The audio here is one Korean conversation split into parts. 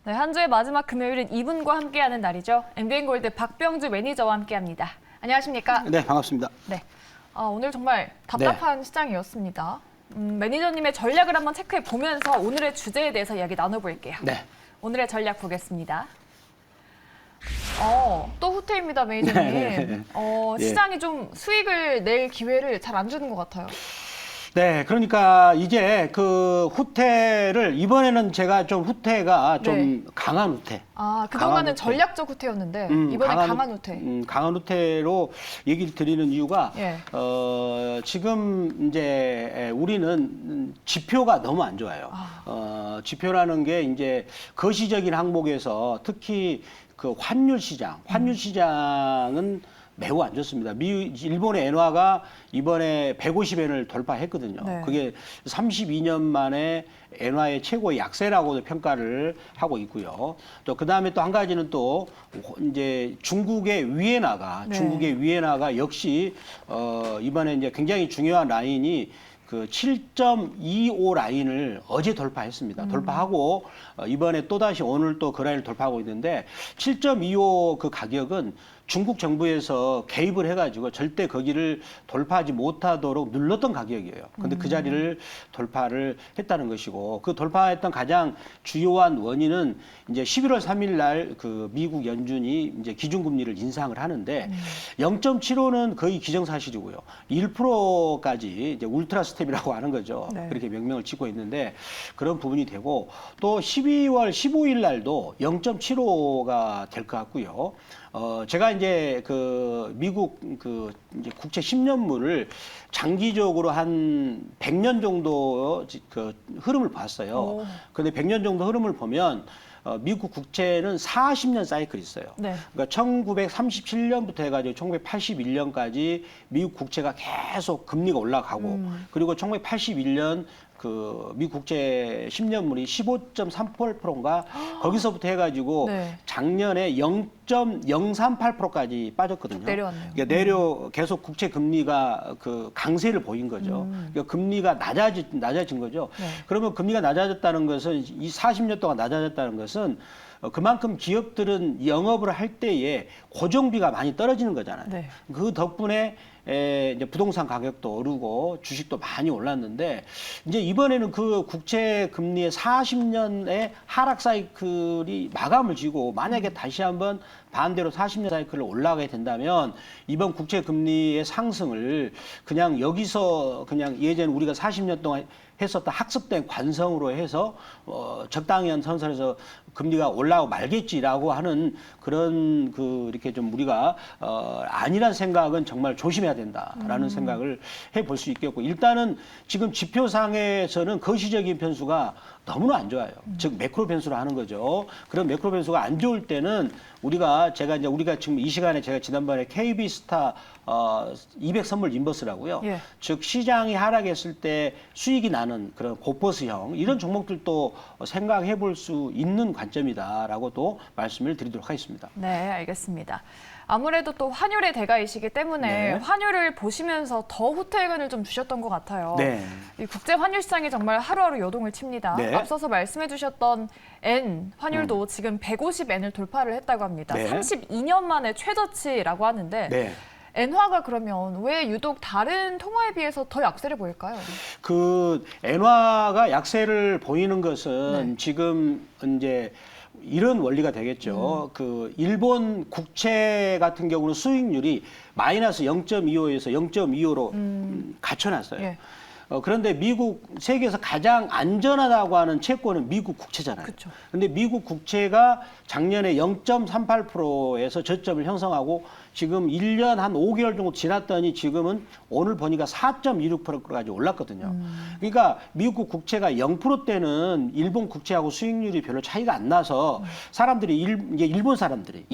네, 한 주의 마지막 금요일은 이분과 함께하는 날이죠. MBN골드 박병주 매니저와 함께합니다. 안녕하십니까? 네, 반갑습니다. 네, 오늘 정말 답답한 시장이었습니다. 매니저님의 전략을 한번 체크해 보면서 오늘의 주제에 대해서 이야기 나눠볼게요. 네. 오늘의 전략 보겠습니다. 또 후퇴입니다, 매니저님. 네. 시장이 좀 수익을 낼 기회를 잘 안 주는 것 같아요. 네, 그러니까 이제 그 후퇴를 이번에는 제가 좀 후퇴가 좀 네. 강한 후퇴. 그동안은 후퇴. 전략적 후퇴였는데 이번엔 강한 후퇴. 강한 후퇴로 얘기를 드리는 이유가 예. 지금 이제 우리는 지표가 너무 안 좋아요. 지표라는 게 이제 거시적인 항목에서 특히 그 환율 시장은 매우 안 좋습니다. 일본의 엔화가 이번에 150엔을 돌파했거든요. 네. 그게 32년 만에 엔화의 최고의 약세라고도 평가를 하고 있고요. 또 그 다음에 또 한 가지는 또 이제 중국의 위에나가 역시 이번에 이제 굉장히 중요한 라인이 그 7.25 라인을 어제 돌파했습니다. 돌파하고 이번에 또다시 오늘 또 그 라인을 돌파하고 있는데 7.25 그 가격은 중국 정부에서 개입을 해가지고 절대 거기를 돌파하지 못하도록 눌렀던 가격이에요. 근데 그 자리를 돌파를 했다는 것이고 그 돌파했던 가장 주요한 원인은 이제 11월 3일 날 그 미국 연준이 이제 기준금리를 인상을 하는데 0.75는 거의 기정사실이고요. 1%까지 이제 울트라 스텝이라고 하는 거죠. 네. 그렇게 명명을 짓고 있는데 그런 부분이 되고 또 12월 15일 날도 0.75가 될 것 같고요. 제가 이제 그 미국 그 이제 국채 10년물을 장기적으로 한 100년 정도 그 흐름을 봤어요. 그런데 100년 정도 흐름을 보면 미국 국채는 40년 사이클이 있어요. 네. 그러니까 1937년부터 해가지고 1981년까지 미국 국채가 계속 금리가 올라가고 그리고 1981년 그 미국 국채 10년물이 15.38%인가 거기서부터 해가지고 네. 작년에 0.038%까지 빠졌거든요. 내려왔네요. 그러니까 계속 국채 금리가 그 강세를 보인 거죠. 그러니까 금리가 낮아진 거죠. 네. 그러면 금리가 낮아졌다는 것은 이 40년 동안 낮아졌다는 것은 그만큼 기업들은 영업을 할 때에 고정비가 많이 떨어지는 거잖아요. 네. 그 덕분에 이제 부동산 가격도 오르고 주식도 많이 올랐는데 이제 이번에는 그 국채 금리의 40년의 하락 사이클이 마감을 지고 만약에 다시 한번 반대로 40년 사이클을 올라가게 된다면 이번 국채 금리의 상승을 그냥 여기서 그냥 예전 우리가 40년 동안 했었던 학습된 관성으로 해서 적당한 선선에서 금리가 올라오고 말겠지라고 하는 그런 그 이렇게 좀 우리가 아니란 생각은 정말 조심해야 된다라는 생각을 해볼 수 있겠고 일단은 지금 지표상에서는 거시적인 변수가 너무나 안 좋아요. 즉 매크로 변수로 하는 거죠. 그런 매크로 변수가 안 좋을 때는 우리가 지금 이 시간에 제가 지난번에 KB스타 200 선물 인버스라고요. 예. 즉 시장이 하락했을 때 수익이 나는 그런 고버스형 이런 종목들도 생각해 볼 수 있는 관점이다라고 또 말씀을 드리도록 하겠습니다. 네, 알겠습니다. 아무래도 또 환율의 대가이시기 때문에 네. 환율을 보시면서 더 후퇴 의견을 좀 주셨던 것 같아요. 네. 이 국제 환율 시장이 정말 하루하루 요동을 칩니다. 네. 앞서서 말씀해 주셨던 엔 환율도 지금 150엔을 돌파를 했다고 합니다. 네. 32년 만에 최저치라고 하는데 네. 엔화가 그러면 왜 유독 다른 통화에 비해서 더 약세를 보일까요? 그 엔화가 약세를 보이는 것은 네. 지금 이제 이런 원리가 되겠죠. 그 일본 국채 같은 경우는 수익률이 마이너스 0.25에서 0.25로 갖춰놨어요. 예. 그런데 세계에서 가장 안전하다고 하는 채권은 미국 국채잖아요. 그쵸. 근데 미국 국채가 작년에 0.38%에서 저점을 형성하고 지금 1년 한 5개월 정도 지났더니 지금은 오늘 보니까 4.26%까지 올랐거든요. 그러니까 미국 국채가 0%대는 일본 국채하고 수익률이 별로 차이가 안 나서 사람들이 이제 일본 사람들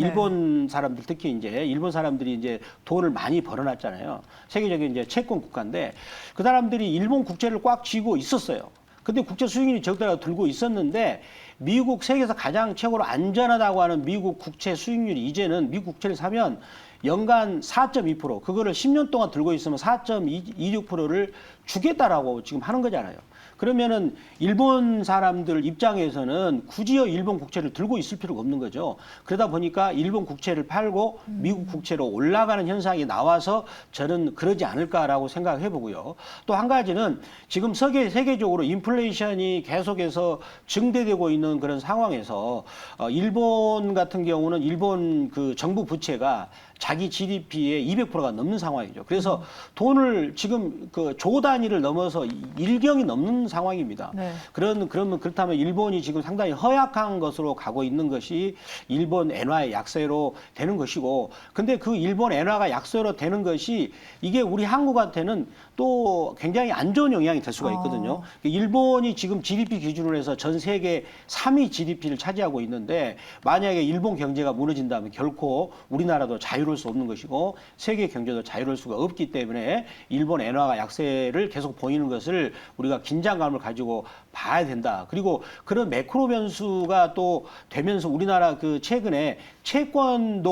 특히 이제 일본 사람들이 이제 돈을 많이 벌어놨잖아요. 세계적인 이제 채권 국가인데 그 사람들이 일본 국채를 꽉 쥐고 있었어요. 근데 국제 수익률이 적더라도 들고 있었는데 미국 세계에서 가장 최고로 안전하다고 하는 미국 국채 수익률이 이제는 미국 국채를 사면 연간 4.2% 그거를 10년 동안 들고 있으면 4.26%를 주겠다라고 지금 하는 거잖아요. 그러면은 일본 사람들 입장에서는 굳이요 일본 국채를 들고 있을 필요가 없는 거죠. 그러다 보니까 일본 국채를 팔고 미국 국채로 올라가는 현상이 나와서 저는 그러지 않을까라고 생각해 보고요. 또 한 가지는 지금 세계적으로 인플레이션이 계속해서 증대되고 있는 그런 상황에서 일본 같은 경우는 일본 그 정부 부채가 자기 GDP의 200%가 넘는 상황이죠. 그래서 돈을 지금 그 조 단위를 넘어서 일경이 넘는 상황입니다. 네. 그러면 그렇다면 일본이 지금 상당히 허약한 것으로 가고 있는 것이 일본 엔화의 약세로 되는 것이고, 근데 그 일본 엔화가 약세로 되는 것이 이게 우리 한국한테는 또 굉장히 안 좋은 영향이 될 수가 있거든요. 일본이 지금 GDP 기준으로 해서 전 세계 3위 GDP를 차지하고 있는데 만약에 일본 경제가 무너진다면 결코 우리나라도 자유로울 수 없는 것이고 세계 경제도 자유로울 수가 없기 때문에 일본 엔화가 약세를 계속 보이는 것을 우리가 긴장감을 가지고 봐야 된다. 그리고 그런 매크로 변수가 또 되면서 우리나라 그 최근에 채권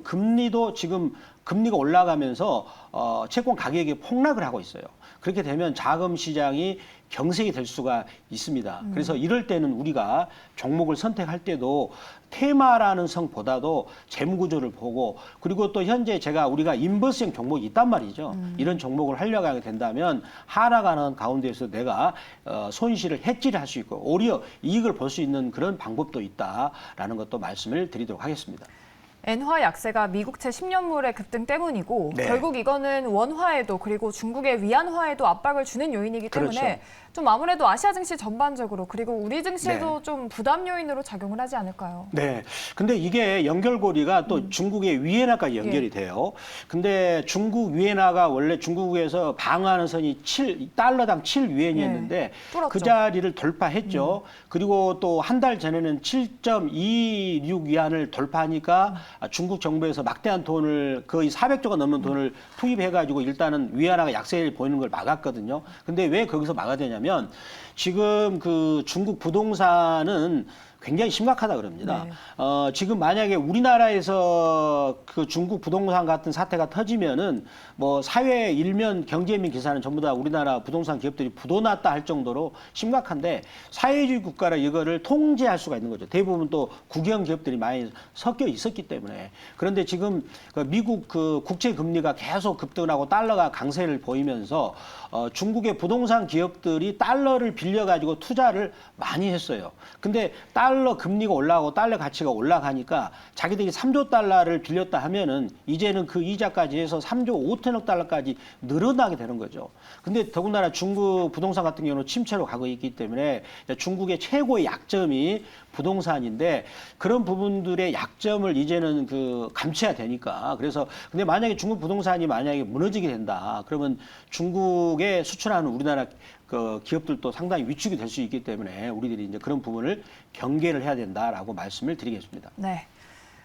금리도 지금 금리가 올라가면서 채권 가격이 폭락을 하고 있어요. 그렇게 되면 자금 시장이 경색이 될 수가 있습니다. 그래서 이럴 때는 우리가 종목을 선택할 때도 테마라는 성보다도 재무 구조를 보고, 그리고 또 현재 우리가 인버스형 종목이 있단 말이죠. 이런 종목을 하려고 하게 된다면 하락하는 가운데에서 내가 손실을 해지를 할 수 있고 오히려 이익을 볼 수 있는 그런 방법도 있다라는 것도 말씀을 드리도록 하겠습니다. 엔화 약세가 미국채 10년물의 급등 때문이고 네. 결국 이거는 원화에도 그리고 중국의 위안화에도 압박을 주는 요인이기 때문에 그렇죠. 좀 아무래도 아시아 증시 전반적으로 그리고 우리 증시에도 네. 좀 부담 요인으로 작용을 하지 않을까요? 네. 근데 이게 연결고리가 또 중국의 위엔화까지 연결이 돼요. 근데 중국 위엔화가 원래 중국에서 방어하는 선이 달러당 7위엔이었는데 뚫었죠. 그 자리를 돌파했죠. 그리고 또 한 달 전에는 7.26위안을 돌파하니까 중국 정부에서 막대한 돈을 거의 400조가 넘는 돈을 투입해가지고 일단은 위안화가 약세를 보이는 걸 막았거든요. 근데 왜 거기서 막아야 되냐면 지금 그 중국 부동산은 굉장히 심각하다 그럽니다. 네. 지금 만약에 우리나라에서 그 중국 부동산 같은 사태가 터지면은 뭐 사회 일면 경제민 기사는 전부 다 우리나라 부동산 기업들이 부도났다 할 정도로 심각한데 사회주의 국가라 이거를 통제할 수가 있는 거죠. 대부분 또 국영 기업들이 많이 섞여 있었기 때문에. 그런데 지금 그 미국 그 국채 금리가 계속 급등하고 달러가 강세를 보이면서 중국의 부동산 기업들이 달러를 빌려가지고 투자를 많이 했어요. 근데 달러 금리가 올라가고 달러 가치가 올라가니까 자기들이 3조 달러를 빌렸다 하면은 이제는 그 이자까지 해서 3조 5천억 달러까지 늘어나게 되는 거죠. 근데 더군다나 중국 부동산 같은 경우는 침체로 가고 있기 때문에 중국의 최고의 약점이 부동산인데 그런 부분들의 약점을 이제는 그 감춰야 되니까. 그래서 근데 만약에 중국 부동산이 만약에 무너지게 된다. 그러면 중국에 수출하는 우리나라 그 기업들도 상당히 위축이 될 수 있기 때문에 우리들이 이제 그런 부분을 경계를 해야 된다라고 말씀을 드리겠습니다. 네.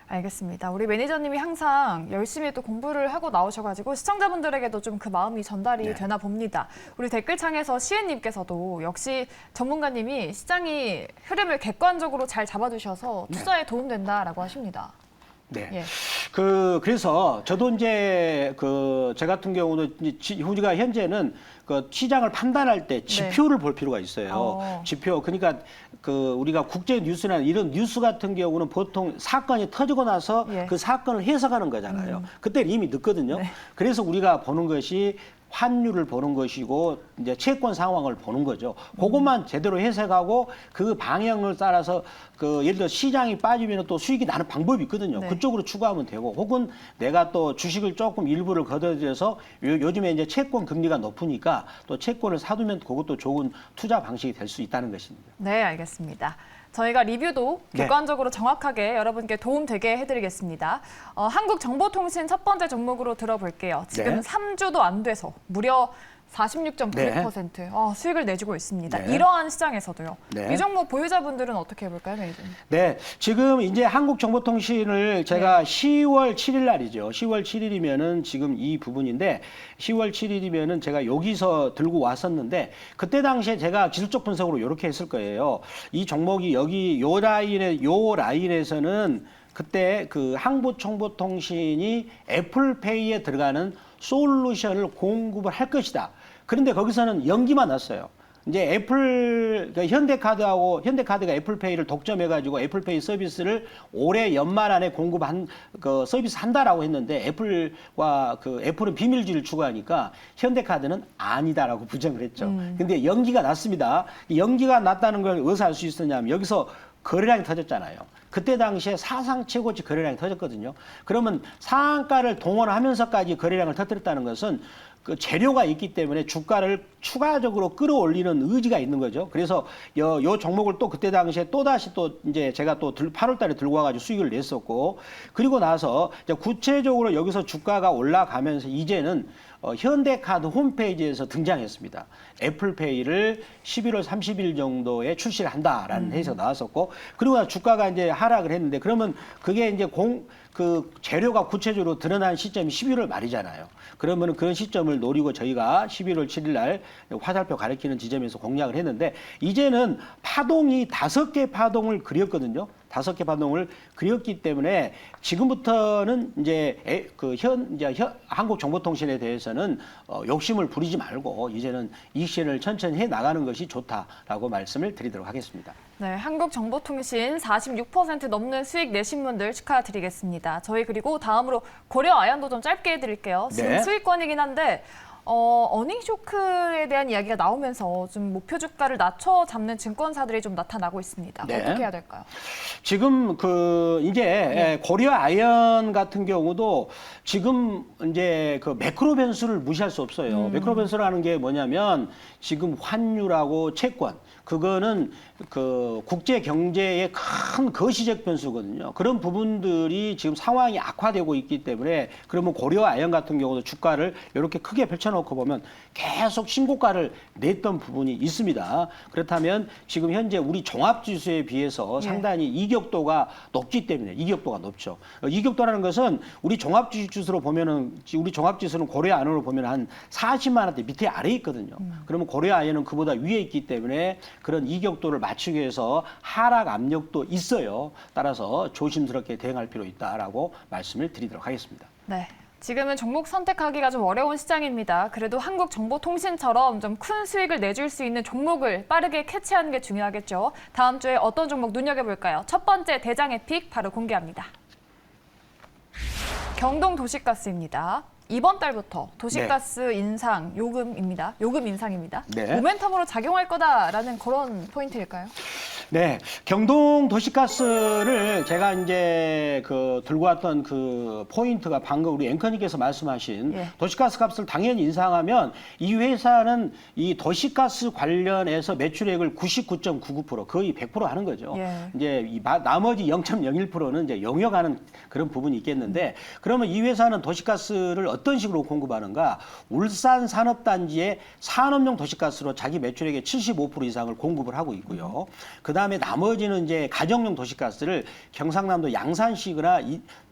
알겠습니다. 우리 매니저님이 항상 열심히 또 공부를 하고 나오셔가지고 시청자분들에게도 좀 그 마음이 전달이 네. 되나 봅니다. 우리 댓글창에서 시은님께서도 역시 전문가님이 시장이 흐름을 객관적으로 잘 잡아주셔서 투자에 도움된다라고 하십니다. 네. 예. 그래서 저도 이제 저 같은 경우는 우리가 현재는 그 시장을 판단할 때 지표를 볼 필요가 있어요. 지표. 그러니까 우리가 국제 뉴스나 이런 뉴스 같은 경우는 보통 사건이 터지고 나서 그 사건을 해석하는 거잖아요. 그때 이미 늦거든요. 네. 그래서 우리가 보는 것이 환율을 보는 것이고 이제 채권 상황을 보는 거죠. 그것만 제대로 해석하고 그 방향을 따라서 예를 들어 시장이 빠지면 또 수익이 나는 방법이 있거든요. 네. 그쪽으로 추구하면 되고 혹은 내가 또 주식을 조금 일부를 걷어들여서 요즘에 이제 채권 금리가 높으니까 또 채권을 사두면 그것도 좋은 투자 방식이 될 수 있다는 것입니다. 네, 알겠습니다. 저희가 리뷰도 객관적으로 정확하게 여러분께 도움되게 해드리겠습니다. 한국정보통신 첫 번째 종목으로 들어볼게요. 지금 3주도 안 돼서 무려 46.9% 수익을 내주고 있습니다. 네. 이러한 시장에서도요. 네. 이 종목 보유자분들은 어떻게 해볼까요, 매니저님? 네, 지금 이제 한국정보통신을 제가 10월 7일 날이죠. 10월 7일이면은 지금 이 부분인데 10월 7일이면은 제가 여기서 들고 왔었는데 그때 당시에 제가 기술적 분석으로 이렇게 했을 거예요. 이 종목이 여기 요 라인에서는 그때 그 한국정보통신이 애플페이에 들어가는 솔루션을 공급을 할 것이다. 그런데 거기서는 연기만 났어요. 이제 애플, 그러니까 현대카드가 애플페이를 독점해가지고 애플페이 서비스를 올해 연말 안에 그 서비스 한다라고 했는데 애플은 비밀주의를 추구하니까 현대카드는 아니다라고 부정을 했죠. 근데 연기가 났습니다. 연기가 났다는 걸 어디서 알 수 있었냐면 여기서 거래량이 터졌잖아요. 그때 당시에 사상 최고치 거래량이 터졌거든요. 그러면 상한가를 동원하면서까지 거래량을 터뜨렸다는 것은 그 재료가 있기 때문에 주가를 추가적으로 끌어올리는 의지가 있는 거죠. 그래서 요 종목을 또 그때 당시에 또다시 또 이제 제가 또 8월 달에 들고 와가지고 수익을 냈었고, 그리고 나서 이제 구체적으로 여기서 주가가 올라가면서 이제는 현대카드 홈페이지에서 등장했습니다. 애플페이를 11월 30일 정도에 출시를 한다라는 해석이 나왔었고, 그리고 나서 주가가 이제 하락을 했는데, 그러면 그게 이제 그 재료가 구체적으로 드러난 시점이 11월 말이잖아요. 그러면 그런 시점을 노리고 저희가 11월 7일 날 화살표 가리키는 지점에서 공략을 했는데, 이제는 파동이 5개 파동을 그렸거든요. 5개 파동을 그렸기 때문에 지금부터는 이제 한국정보통신에 대해서는 욕심을 부리지 말고 이제는 이 시즌을 천천히 해 나가는 것이 좋다라고 말씀을 드리도록 하겠습니다. 네, 한국정보통신 46% 넘는 수익 내신 분들 축하드리겠습니다. 저희 그리고 다음으로 고려 아연도 좀 짧게 해드릴게요. 지금 네. 수익권이긴 한데 어닝 쇼크에 대한 이야기가 나오면서 좀 목표 주가를 낮춰 잡는 증권사들이 좀 나타나고 있습니다. 네. 어떻게 해야 될까요? 지금 이제 고려 아연 같은 경우도 지금 이제 그 매크로 변수를 무시할 수 없어요. 매크로 변수라는 게 뭐냐면 지금 환율하고 채권, 그거는 그 국제 경제의 큰 거시적 변수거든요. 그런 부분들이 지금 상황이 악화되고 있기 때문에, 그러면 고려 아연 같은 경우도 주가를 이렇게 크게 펼쳐놓고 보면 계속 신고가를 냈던 부분이 있습니다. 그렇다면 지금 현재 우리 종합지수에 비해서 상당히 이격도가 높기 때문에, 이격도가 높죠. 이격도라는 것은 우리 종합지수로 보면은, 우리 종합지수는 고려 아연으로 보면 한 40만 원대 밑에 아래에 있거든요. 그러면 고려 아연은 그보다 위에 있기 때문에 그런 이격도를 맞추기 위해서 하락 압력도 있어요. 따라서 조심스럽게 대응할 필요 있다라고 말씀을 드리도록 하겠습니다. 네. 지금은 종목 선택하기가 좀 어려운 시장입니다. 그래도 한국정보통신처럼 좀 큰 수익을 내줄 수 있는 종목을 빠르게 캐치하는 게 중요하겠죠. 다음 주에 어떤 종목 눈여겨볼까요? 첫 번째 대장의 픽 바로 공개합니다. 경동도시가스입니다. 이번 달부터 도시가스 인상 요금입니다. 요금 인상입니다. 네. 모멘텀으로 작용할 거다라는 그런 포인트일까요? 네, 경동 도시가스를 제가 이제 들고 왔던 그 포인트가 방금 우리 앵커님께서 말씀하신 도시가스 값을 당연히 인상하면 이 회사는 이 도시가스 관련해서 매출액을 99.99% 거의 100% 하는 거죠. 이제 나머지 0.01%는 이제 영역하는 그런 부분이 있겠는데, 그러면 이 회사는 도시가스를 어떤 식으로 공급하는가? 울산 산업단지에 산업용 도시가스로 자기 매출액의 75% 이상을 공급을 하고 있고요. 그다음에 나머지는 이제 가정용 도시가스를 경상남도 양산시거나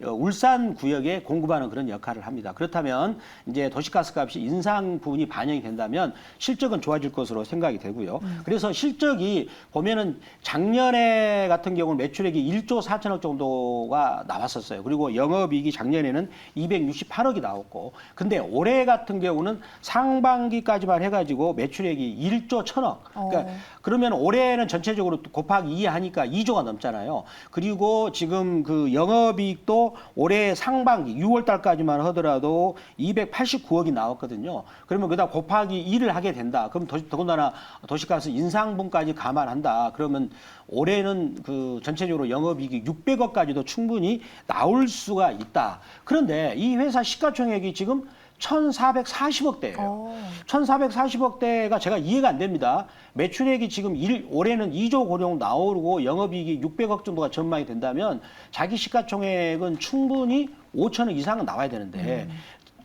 울산 구역에 공급하는 그런 역할을 합니다. 그렇다면 이제 도시가스 값이 인상 부분이 반영이 된다면 실적은 좋아질 것으로 생각이 되고요. 그래서 실적이 보면은 작년에 같은 경우는 매출액이 1조 4천억 정도가 나왔었어요. 그리고 영업이익이 작년에는 268억이 나왔고, 근데 올해 같은 경우는 상반기까지만 해가지고 매출액이 1조 1천억. 그러니까 그러면 올해는 전체적으로 곱하기 2 하니까 2조가 넘잖아요. 그리고 지금 그 영업이익도 올해 상반기 6월 달까지만 하더라도 289억이 나왔거든요. 그러면 그다음 곱하기 2를 하게 된다. 그럼 더군다나 도시가스 인상분까지 감안한다. 그러면 올해는 그 전체적으로 영업이익이 600억까지도 충분히 나올 수가 있다. 그런데 이 회사 시가총액이 지금 1,440억대예요. 1,440억대가 제가 이해가 안 됩니다. 매출액이 지금 올해는 2조 고령 나오고 영업이익이 600억 정도가 전망이 된다면 자기 시가총액은 충분히 5천억 이상은 나와야 되는데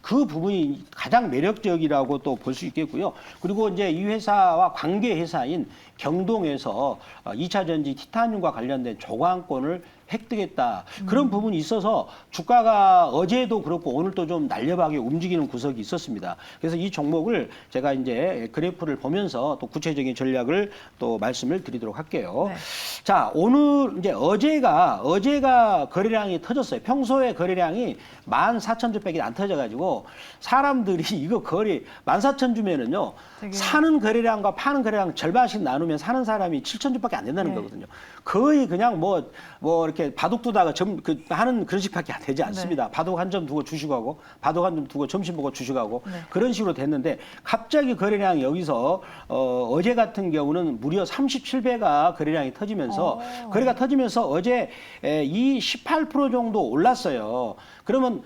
그 부분이 가장 매력적이라고 또 볼 수 있겠고요. 그리고 이제 이 회사와 관계 회사인 경동에서 2차 전지 티타늄과 관련된 조광권을 획득했다. 그런 부분이 있어서 주가가 어제도 그렇고 오늘도 좀 날렵하게 움직이는 구석이 있었습니다. 그래서 이 종목을 제가 이제 그래프를 보면서 또 구체적인 전략을 또 말씀을 드리도록 할게요. 네. 자, 오늘 이제 어제가 거래량이 터졌어요. 평소에 거래량이 14,000주밖에 안 터져가지고 사람들이 이거 거래 14,000주면은요 되게... 사는 거래량과 파는 거래량 절반씩 나누면 사는 사람이 7,000주밖에 안 된다는 네. 거거든요. 거의 그냥 뭐 이렇게 바둑 두다가 하는 그런 식밖에 되지 않습니다. 네. 바둑 한 점 두고 주식하고 바둑 한 점 두고 점심 먹고 주식하고 네. 그런 식으로 됐는데 갑자기 거래량이 여기서 어제 같은 경우는 무려 37배가 거래량이 터지면서 거래가 터지면서 어제 이 18% 정도 올랐어요. 그러면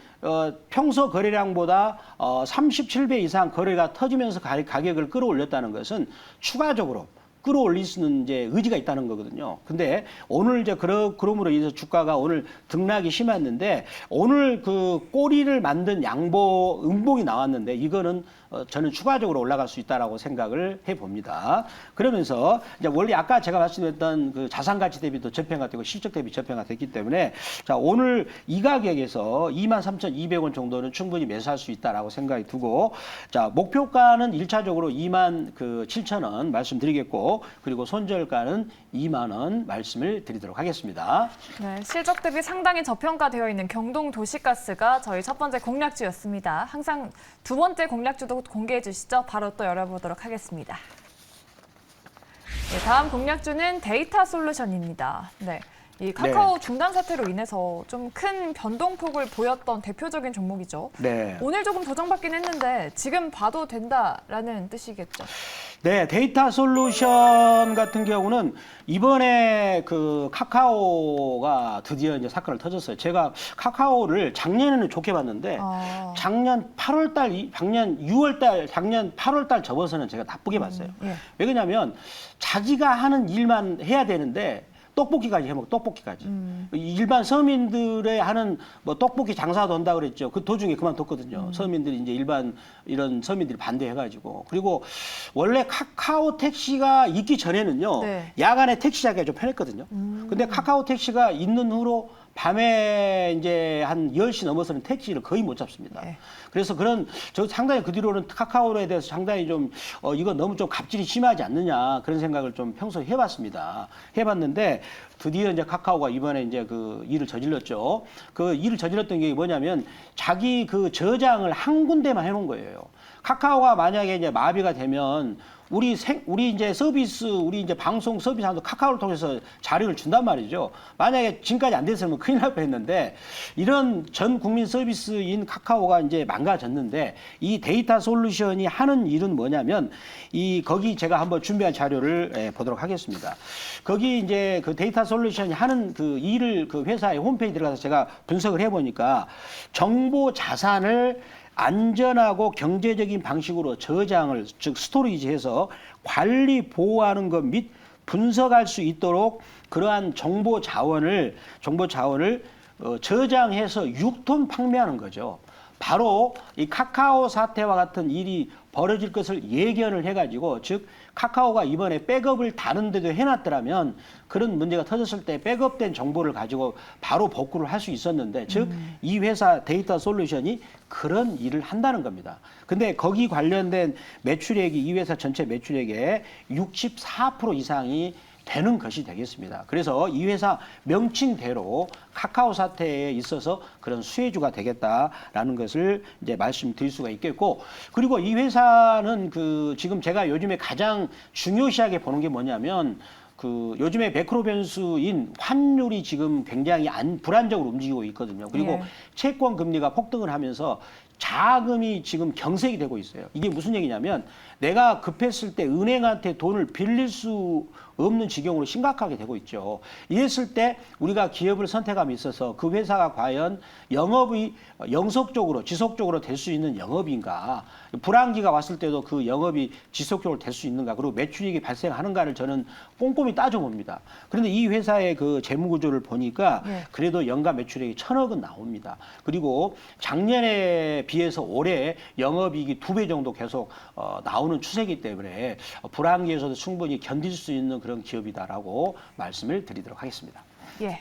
평소 거래량보다 37배 이상 거래가 터지면서 가격을 끌어올렸다는 것은 추가적으로 끌어올릴 수 있는 이제 의지가 있다는 거거든요. 근데 오늘 이제 그럼으로 인해서 주가가 오늘 등락이 심했는데 오늘 그 꼬리를 만든 음봉이 나왔는데 이거는 저는 추가적으로 올라갈 수 있다라고 생각을 해봅니다. 그러면서 이제 원래 아까 제가 말씀드렸던 그 자산 가치 대비도 저평가 되고 실적 대비 저평가 됐기 때문에 자 오늘 이 가격에서 23,200원 정도는 충분히 매수할 수 있다라고 생각이 두고 자 목표가는 1차적으로 27,000원 말씀드리겠고 그리고 손절가는 2만 원 말씀을 드리도록 하겠습니다. 네, 실적 대비 상당히 저평가되어 있는 경동도시가스가 저희 첫 번째 공략주였습니다. 항상 두 번째 공략주도 공개해 주시죠. 바로 또 열어보도록 하겠습니다. 네, 다음 공략주는 데이터솔루션입니다. 네. 이 카카오 중단 사태로 인해서 좀 큰 변동폭을 보였던 대표적인 종목이죠. 네. 오늘 조금 조정받긴 했는데 지금 봐도 된다라는 뜻이겠죠. 네, 데이터 솔루션 같은 경우는 이번에 그 카카오가 드디어 이제 사건을 터졌어요. 제가 카카오를 작년에는 좋게 봤는데 작년 8월 작년 6월 작년 8월 접어서는 제가 나쁘게 봤어요. 예. 왜 그러냐면 자기가 하는 일만 해야 되는데 떡볶이까지 해먹고 떡볶이까지. 일반 서민들의 하는 뭐 떡볶이 장사도 한다 그랬죠. 그 도중에 그만뒀거든요. 서민들이 이제 이런 서민들이 반대해가지고. 그리고 원래 카카오 택시가 있기 전에는요. 네. 야간에 택시 자기가 좀 편했거든요. 근데 카카오 택시가 있는 후로 밤에 이제 한 10시 넘어서는 택시를 거의 못 잡습니다. 네. 그래서 저 상당히 그 뒤로는 카카오에 대해서 상당히 좀, 이거 너무 좀 갑질이 심하지 않느냐 그런 생각을 좀 평소에 해봤습니다. 해봤는데 드디어 이제 카카오가 이번에 이제 그 일을 저질렀죠. 그 일을 저질렀던 게 뭐냐면 자기 그 저장을 한 군데만 해놓은 거예요. 카카오가 만약에 이제 마비가 되면 우리 이제 우리 이제 방송 서비스하는 카카오를 통해서 자료를 준단 말이죠. 만약에 지금까지 안 됐으면 큰일 날 뻔했는데 이런 전 국민 서비스인 카카오가 이제 망가졌는데 이 데이터 솔루션이 하는 일은 뭐냐면 거기 제가 한번 준비한 자료를 보도록 하겠습니다. 거기 이제 그 데이터 솔루션이 하는 그 일을 그 회사의 홈페이지 들어가서 제가 분석을 해보니까 정보 자산을 안전하고 경제적인 방식으로 저장을 즉 스토리지해서 관리 보호하는 것 및 분석할 수 있도록 그러한 정보 자원을 저장해서 유통 판매하는 거죠. 바로 이 카카오 사태와 같은 일이 벌어질 것을 예견을 해가지고 즉 카카오가 이번에 백업을 다른 데도 해놨더라면 그런 문제가 터졌을 때 백업된 정보를 가지고 바로 복구를 할 수 있었는데 즉 이 회사 데이터 솔루션이 그런 일을 한다는 겁니다. 근데 거기 관련된 매출액이 이 회사 전체 매출액의 64% 이상이 되는 것이 되겠습니다. 그래서 이 회사 명칭대로 카카오 사태에 있어서 그런 수혜주가 되겠다라는 것을 이제 말씀드릴 수가 있겠고, 그리고 이 회사는 지금 제가 요즘에 가장 중요시하게 보는 게 뭐냐면 요즘에 매크로 변수인 환율이 지금 굉장히 불안정으로 움직이고 있거든요. 그리고 예. 채권 금리가 폭등을 하면서 자금이 지금 경색이 되고 있어요. 이게 무슨 얘기냐면 내가 급했을 때 은행한테 돈을 빌릴 수 없는 지경으로 심각하게 되고 있죠. 이랬을 때 우리가 기업을 선택함에 있어서 그 회사가 과연 영업이 영속적으로 지속적으로 될 수 있는 영업인가, 불황기가 왔을 때도 그 영업이 지속적으로 될 수 있는가, 그리고 매출이익이 발생하는가를 저는 꼼꼼히 따져봅니다. 그런데 이 회사의 그 재무구조를 보니까 그래도 연간 매출액이 1,000억은 나옵니다. 그리고 작년에 비해서 올해 영업이익이 2배 정도 계속 나오는 추세이기 때문에 불황기에서도 충분히 견딜 수 있는 그런 기업이다라고 말씀을 드리도록 하겠습니다. 예.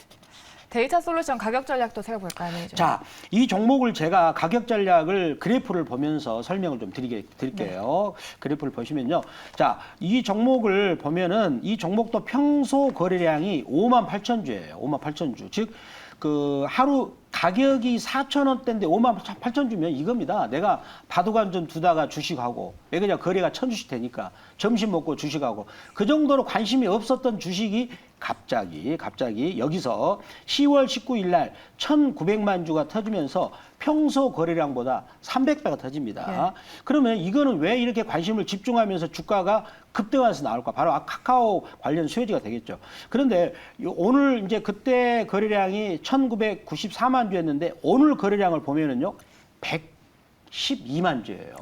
데이터 솔루션 가격 전략도 세워볼까요, 매니저? 자, 이 종목을 제가 가격 전략을 그래프를 보면서 설명을 좀 드릴게요. 그래프를 보시면요. 자, 이 종목을 보면은 이 종목도 평소 거래량이 58,000주예요. 58,000주. 즉, 그 하루 가격이 4,000원대인데 58,000주면 이겁니다. 내가 바둑안 좀 두다가 주식하고, 왜 그냥 거래가 1,000주씩 되니까 점심 먹고 주식하고, 그 정도로 관심이 없었던 주식이 갑자기 여기서 10월 19일 날 1,900만 주가 터지면서 평소 거래량보다 300배가 터집니다. 그러면 이거는 왜 이렇게 관심을 집중하면서 주가가 급등해서 나올까? 바로 카카오 관련 수혜주가 되겠죠. 그런데 오늘 이제 그때 거래량이 1,994만 주였는데 오늘 거래량을 보면은요, 112만 주예요.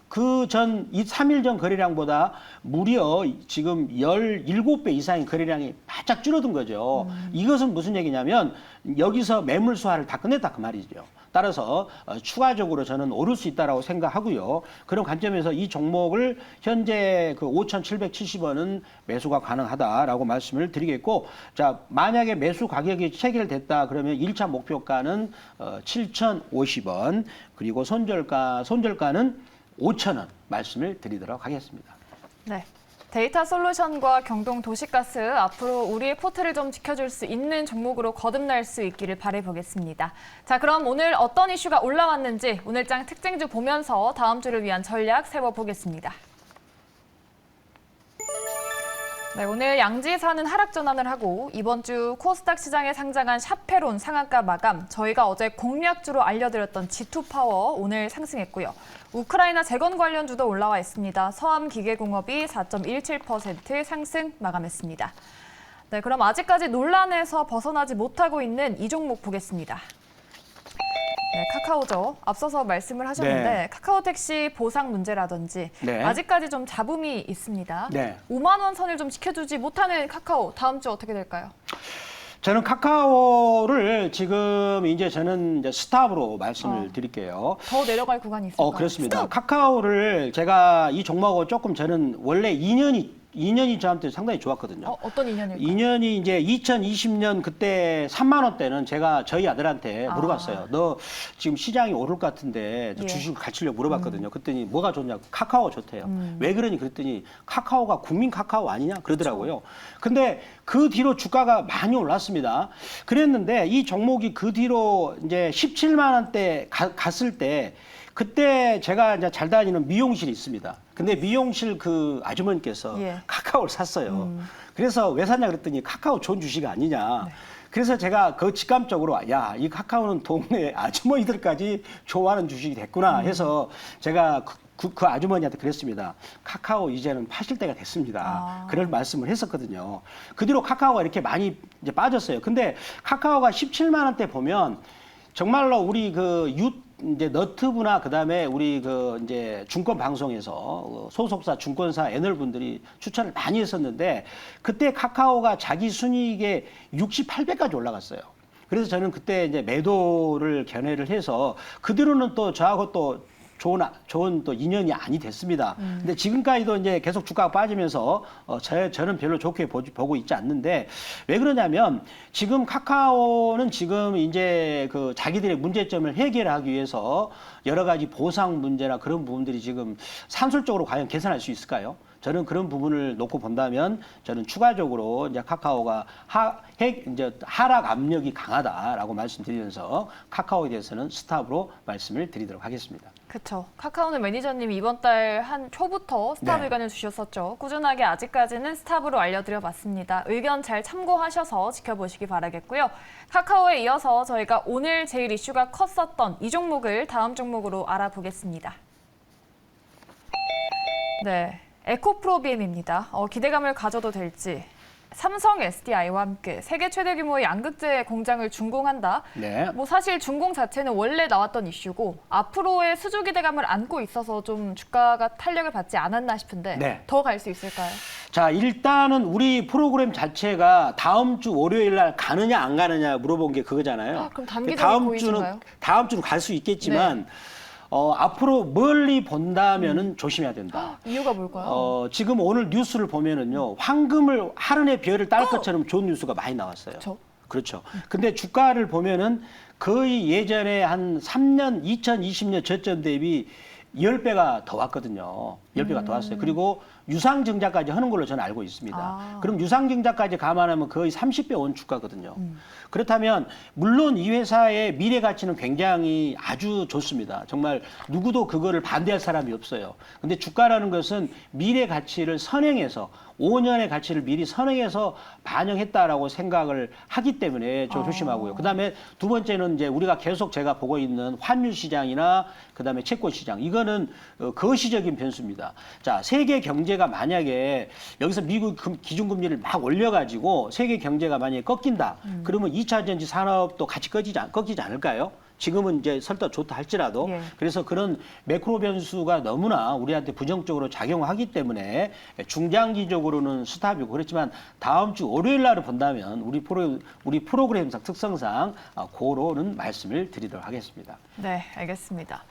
그 전, 이 3일 전 거래량보다 무려 지금 17배 이상의 거래량이 바짝 줄어든 거죠. 이것은 무슨 얘기냐면 여기서 매물 수화를 다 끝냈다 그 말이죠. 따라서 추가적으로 저는 오를 수 있다라고 생각하고요. 그런 관점에서 이 종목을 현재 그 5,770원은 매수가 가능하다라고 말씀을 드리겠고, 자, 만약에 매수 가격이 체결됐다 그러면 1차 목표가는 7,050원, 그리고 손절가는 5,000원 말씀을 드리도록 하겠습니다. 네. 데이터 솔루션과 경동 도시가스 앞으로 우리의 포트를 좀 지켜줄 수 있는 종목으로 거듭날 수 있기를 바라보겠습니다. 자, 그럼 오늘 어떤 이슈가 올라왔는지 오늘장 특징주 보면서 다음 주를 위한 전략 세워보겠습니다. 네, 오늘 양지사는 하락 전환을 하고 이번 주 코스닥 시장에 상장한 샤페론 상한가 마감, 저희가 어제 공략주로 알려드렸던 G2파워 오늘 상승했고요. 우크라이나 재건 관련주도 올라와 있습니다. 서암기계공업이 4.17% 상승 마감했습니다. 네, 그럼 아직까지 논란에서 벗어나지 못하고 있는 이 종목 보겠습니다. 네, 카카오죠. 앞서서 말씀을 하셨는데 네. 카카오택시 보상 문제라든지 네. 아직까지 좀 잡음이 있습니다. 네. 5만 원 선을 좀 지켜주지 못하는 카카오, 다음 주 어떻게 될까요? 저는 카카오를 지금 이제 저는 이제 스탑으로 말씀을 드릴게요. 더 내려갈 구간이 있을까요? 그렇습니다. 스톱! 카카오를 제가 이 종목하고 조금 저는 원래 2년이 저한테 상당히 좋았거든요. 어떤 인연일까요? 2년이 이제 2020년 그때 3만 원대는 제가 저희 아들한테 물어봤어요. 너 지금 시장이 오를 것 같은데 예. 주식을 가치려고 물어봤거든요. 그랬더니 뭐가 좋냐고. 카카오 좋대요. 왜 그러니 그랬더니 카카오가 국민 카카오 아니냐 그러더라고요. 근데 그 뒤로 주가가 많이 올랐습니다. 그랬는데 이 종목이 그 뒤로 이제 17만 원대 갔을 때 그때 제가 이제 잘 다니는 미용실이 있습니다. 근데 미용실 그 아주머니께서 예. 카카오를 샀어요. 그래서 왜 샀냐 그랬더니 카카오 좋은 주식 아니냐. 네. 그래서 제가 그 직감적으로 야, 이 카카오는 동네 아주머니들까지 좋아하는 주식이 됐구나 해서 제가 그 아주머니한테 그랬습니다. 카카오 이제는 파실 때가 됐습니다. 그럴 말씀을 했었거든요. 그 뒤로 카카오가 이렇게 많이 이제 빠졌어요. 근데 카카오가 17만 원대 보면 정말로 우리 이제 너트브나 그다음에 우리 이제 증권 방송에서 소속사 증권사 애널분들이 추천을 많이 했었는데 그때 카카오가 자기 순이익의 68배까지 올라갔어요. 그래서 저는 그때 이제 매도를 견해를 해서 그 뒤로는 또 저하고 또 좋은 또 인연이 아니 됐습니다. 근데 지금까지도 이제 계속 주가가 빠지면서 저는 별로 좋게 보고 있지 않는데 왜 그러냐면 지금 카카오는 지금 이제 그 자기들의 문제점을 해결하기 위해서 여러 가지 보상 문제나 그런 부분들이 지금 산술적으로 과연 개선할 수 있을까요? 저는 그런 부분을 놓고 본다면 저는 추가적으로 이제 카카오가 이제 하락 압력이 강하다라고 말씀드리면서 카카오에 대해서는 스탑으로 말씀을 드리도록 하겠습니다. 그렇죠. 카카오는 매니저님이 이번 달 한 초부터 스탑 네. 의견을 주셨었죠. 꾸준하게 아직까지는 스탑으로 알려드려봤습니다. 의견 잘 참고하셔서 지켜보시기 바라겠고요. 카카오에 이어서 저희가 오늘 제일 이슈가 컸었던 이 종목을 다음 종목으로 알아보겠습니다. 네, 에코프로비엠입니다. 기대감을 가져도 될지. 삼성 SDI와 함께 세계 최대 규모의 양극재 공장을 준공한다. 네. 뭐 사실 준공 자체는 원래 나왔던 이슈고 앞으로의 수주 기대감을 안고 있어서 좀 주가가 탄력을 받지 않았나 싶은데 네. 더 갈 수 있을까요? 자, 일단은 우리 프로그램 자체가 다음 주 월요일 날 가느냐 안 가느냐 물어본 게 그거잖아요. 그럼 단기적인 고의신가요? 다음 주는 갈 수 있겠지만 앞으로 멀리 본다면은 조심해야 된다. 이유가 뭘까요? 지금 오늘 뉴스를 보면은요, 황금을 하른의 별을 딸 것처럼 좋은 뉴스가 많이 나왔어요. 그렇죠. 그렇죠. 근데 주가를 보면은 거의 예전에 한 3년, 2020년 저점 대비 10배가 더 왔거든요. 10배가 더 왔어요. 그리고 유상증자까지 하는 걸로 저는 알고 있습니다. 아. 그럼 유상증자까지 감안하면 거의 30배 온 주가거든요. 그렇다면 물론 이 회사의 미래 가치는 굉장히 아주 좋습니다. 정말 누구도 그거를 반대할 사람이 없어요. 근데 주가라는 것은 미래 가치를 선행해서 5년의 가치를 미리 선행해서 반영했다라고 생각을 하기 때문에 좀 조심하고요. 그다음에 두 번째는 이제 우리가 계속 제가 보고 있는 환율 시장이나 그다음에 채권 시장 이거는 거시적인 변수입니다. 자, 세계 경제가 만약에 여기서 미국 기준금리를 막 올려가지고 세계 경제가 만약에 꺾인다. 그러면 2차 전지 산업도 같이 꺾이지 않을까요? 지금은 이제 설사 좋다 할지라도 예. 그래서 그런 매크로 변수가 너무나 우리한테 부정적으로 작용하기 때문에 중장기적으로는 스탑이고 그렇지만 다음 주 월요일 날을 본다면 우리 프로그램상 특성상 고로는 말씀을 드리도록 하겠습니다. 네, 알겠습니다.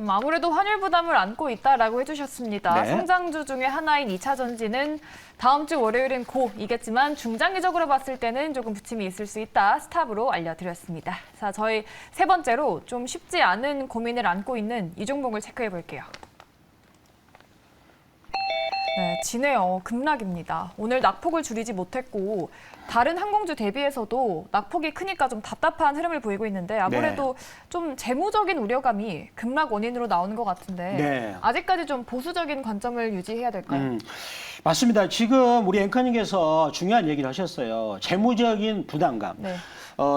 아무래도 환율 부담을 안고 있다라고 해주셨습니다. 네. 성장주 중에 하나인 2차 전지는 다음 주 월요일은 고이겠지만 중장기적으로 봤을 때는 조금 부침이 있을 수 있다. 스탑으로 알려드렸습니다. 자, 저희 세 번째로 좀 쉽지 않은 고민을 안고 있는 이 종목을 체크해 볼게요. 네, 진에어 급락입니다. 오늘 낙폭을 줄이지 못했고 다른 항공주 대비해서도 낙폭이 크니까 좀 답답한 흐름을 보이고 있는데 아무래도 좀 재무적인 우려감이 급락 원인으로 나오는 것 같은데 네. 아직까지 좀 보수적인 관점을 유지해야 될까요? 맞습니다. 지금 우리 앵커님께서 중요한 얘기를 하셨어요. 재무적인 부담감. 네.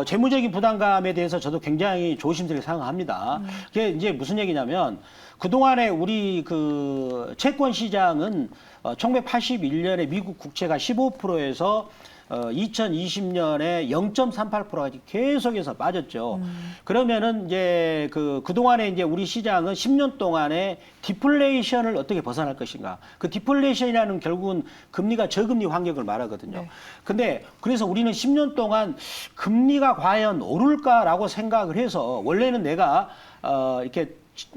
재무적인 부담감에 대해서 저도 굉장히 조심스럽게 생각합니다. 그게 이제 무슨 얘기냐면 그동안에 우리 그 채권 시장은 1981년에 미국 국채가 15%에서 2020년에 0.38%까지 계속해서 빠졌죠. 그러면은 이제 그동안에 이제 우리 시장은 10년 동안에 디플레이션을 어떻게 벗어날 것인가. 그 디플레이션이라는 결국은 금리가 저금리 환경을 말하거든요. 네. 근데 그래서 우리는 10년 동안 금리가 과연 오를까라고 생각을 해서 원래는 내가 이렇게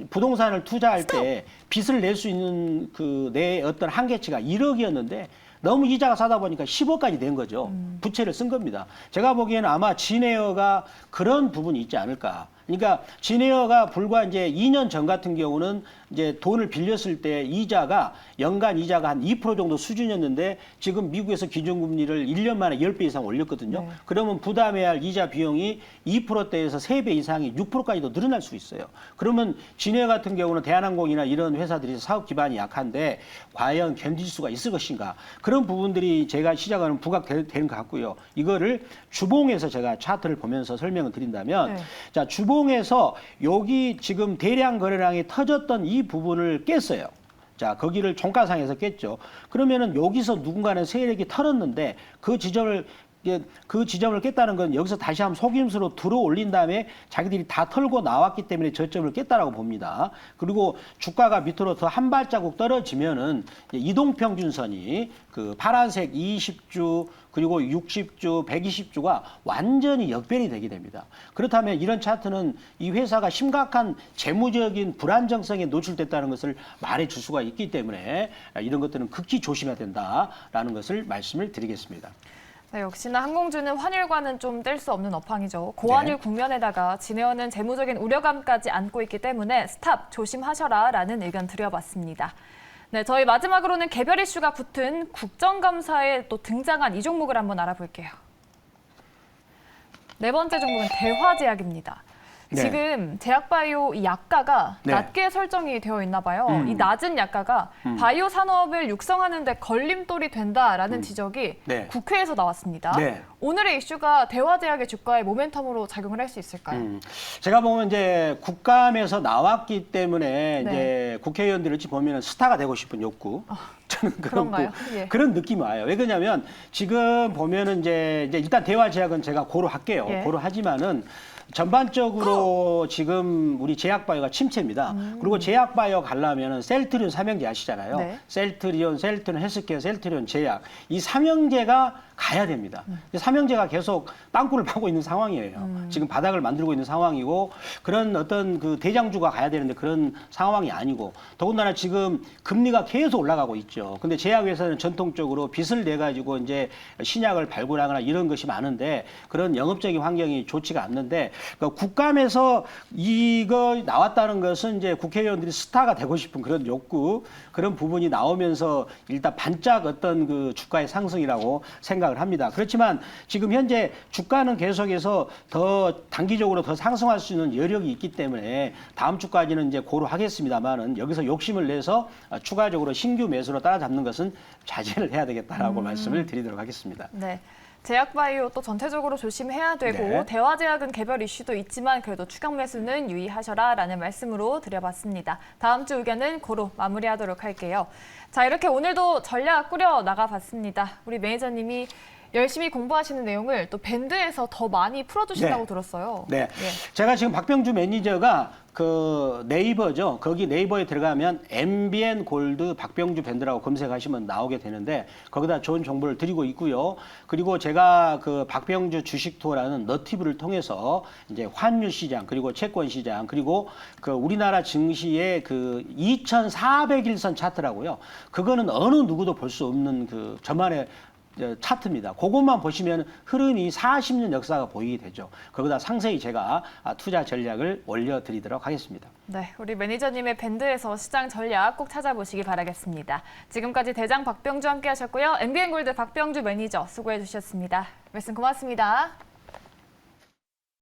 부동산을 투자할 때 빚을 낼 수 있는 그 내 어떤 한계치가 1억이었는데 너무 이자가 싸다 보니까 10억까지 된 거죠. 부채를 쓴 겁니다. 제가 보기에는 아마 진에어가 그런 부분이 있지 않을까. 그러니까 진에어가 불과 이제 2년 전 같은 경우는 이제 돈을 빌렸을 때 이자가 연간 이자가 한 2% 정도 수준이었는데 지금 미국에서 기준금리를 1년 만에 10배 이상 올렸거든요. 네. 그러면 부담해야 할 이자 비용이 2%대에서 3배 이상이 6%까지도 늘어날 수 있어요. 그러면 진에어 같은 경우는 대한항공이나 이런 회사들이 사업 기반이 약한데 과연 견딜 수가 있을 것인가. 그런 부분들이 제가 시작하는 부각되는 것 같고요. 이거를 주봉에서 제가 차트를 보면서 설명을 드린다면 네. 자, 주봉에서 여기 지금 대량 거래량이 터졌던 이 부분을 깼어요. 자, 거기를 종가상에서 깼죠. 그러면은 여기서 누군가는 세력이 털었는데 그 지점을 깼다는 건 여기서 다시 한번 속임수로 들어 올린 다음에 자기들이 다 털고 나왔기 때문에 저점을 깼다라고 봅니다. 그리고 주가가 밑으로 더 한 발자국 떨어지면은 이동평균선이 그 파란색 20주 그리고 60주, 120주가 완전히 역변이 되게 됩니다. 그렇다면 이런 차트는 이 회사가 심각한 재무적인 불안정성에 노출됐다는 것을 말해줄 수가 있기 때문에 이런 것들은 극히 조심해야 된다라는 것을 말씀을 드리겠습니다. 네, 역시나 항공주는 환율과는 좀 뗄 수 없는 업황이죠. 고환율 네. 국면에다가 진에어는 재무적인 우려감까지 안고 있기 때문에 스탑 조심하셔라라는 의견 드려봤습니다. 네, 저희 마지막으로는 개별 이슈가 붙은 국정감사에 또 등장한 이 종목을 한번 알아볼게요. 네 번째 종목은 대화제약입니다. 네. 지금 제약바이오 이 약가가 네. 낮게 설정이 되어 있나 봐요. 이 낮은 약가가 바이오 산업을 육성하는 데 걸림돌이 된다라는 지적이 네. 국회에서 나왔습니다. 네. 오늘의 이슈가 대화제약의 주가의 모멘텀으로 작용을 할 수 있을까요? 제가 보면 이제 국감에서 나왔기 때문에 네. 이제 국회의원들을 보면은 스타가 되고 싶은 욕구. 저는 그런가요? 예. 그런 느낌이 와요. 왜 그러냐면 지금 보면은 이제 일단 대화제약은 제가 고려할게요. 예. 고려하지만은 전반적으로 지금 우리 제약바이오가 침체입니다. 그리고 제약바이오 가려면은 셀트리온 삼형제 아시잖아요. 네. 셀트리온 헬스케어, 셀트리온 제약. 이 삼형제가 가야 됩니다. 삼형제가 계속 땅굴을 파고 있는 상황이에요. 지금 바닥을 만들고 있는 상황이고 그런 어떤 그 대장주가 가야 되는데 그런 상황이 아니고 더군다나 지금 금리가 계속 올라가고 있죠. 근데 제약회사는 전통적으로 빚을 내 가지고 이제 신약을 발굴하거나 이런 것이 많은데 그런 영업적인 환경이 좋지가 않는데 그러니까 국감에서 이거 나왔다는 것은 이제 국회의원들이 스타가 되고 싶은 그런 욕구 그런 부분이 나오면서 일단 반짝 어떤 그 주가의 상승이라고 생각을 합니다. 그렇지만 지금 현재 주가는 계속해서 더 단기적으로 더 상승할 수 있는 여력이 있기 때문에 다음 주까지는 이제 고려하겠습니다만은 여기서 욕심을 내서 추가적으로 신규 매수로 따라잡는 것은 자제를 해야 되겠다라고 말씀을 드리도록 하겠습니다. 네. 제약바이오 또 전체적으로 조심해야 되고 네. 대화제약은 개별 이슈도 있지만 그래도 추경 매수는 유의하셔라라는 말씀으로 드려봤습니다. 다음 주 의견은 고로 마무리하도록 할게요. 자, 이렇게 오늘도 전략 꾸려 나가봤습니다. 우리 매니저님이 열심히 공부하시는 내용을 또 밴드에서 더 많이 풀어주신다고 네. 들었어요. 네. 예. 제가 지금 박병주 매니저가 그 네이버죠. 거기 네이버에 들어가면 MBN 골드 박병주 밴드라고 검색하시면 나오게 되는데 거기다 좋은 정보를 드리고 있고요. 그리고 제가 그 박병주 주식 투어라는 너티브를 통해서 이제 환율 시장 그리고 채권 시장 그리고 그 우리나라 증시의 그 2,400일선 차트라고요. 그거는 어느 누구도 볼 수 없는 그 저만의 차트입니다. 그것만 보시면 흐름이 40년 역사가 보이게 되죠. 거기다 상세히 제가 투자 전략을 올려드리도록 하겠습니다. 네, 우리 매니저님의 밴드에서 시장 전략 꼭 찾아보시기 바라겠습니다. 지금까지 대장 박병주 함께 하셨고요. MBN 골드 박병주 매니저 수고해 주셨습니다. 말씀 고맙습니다.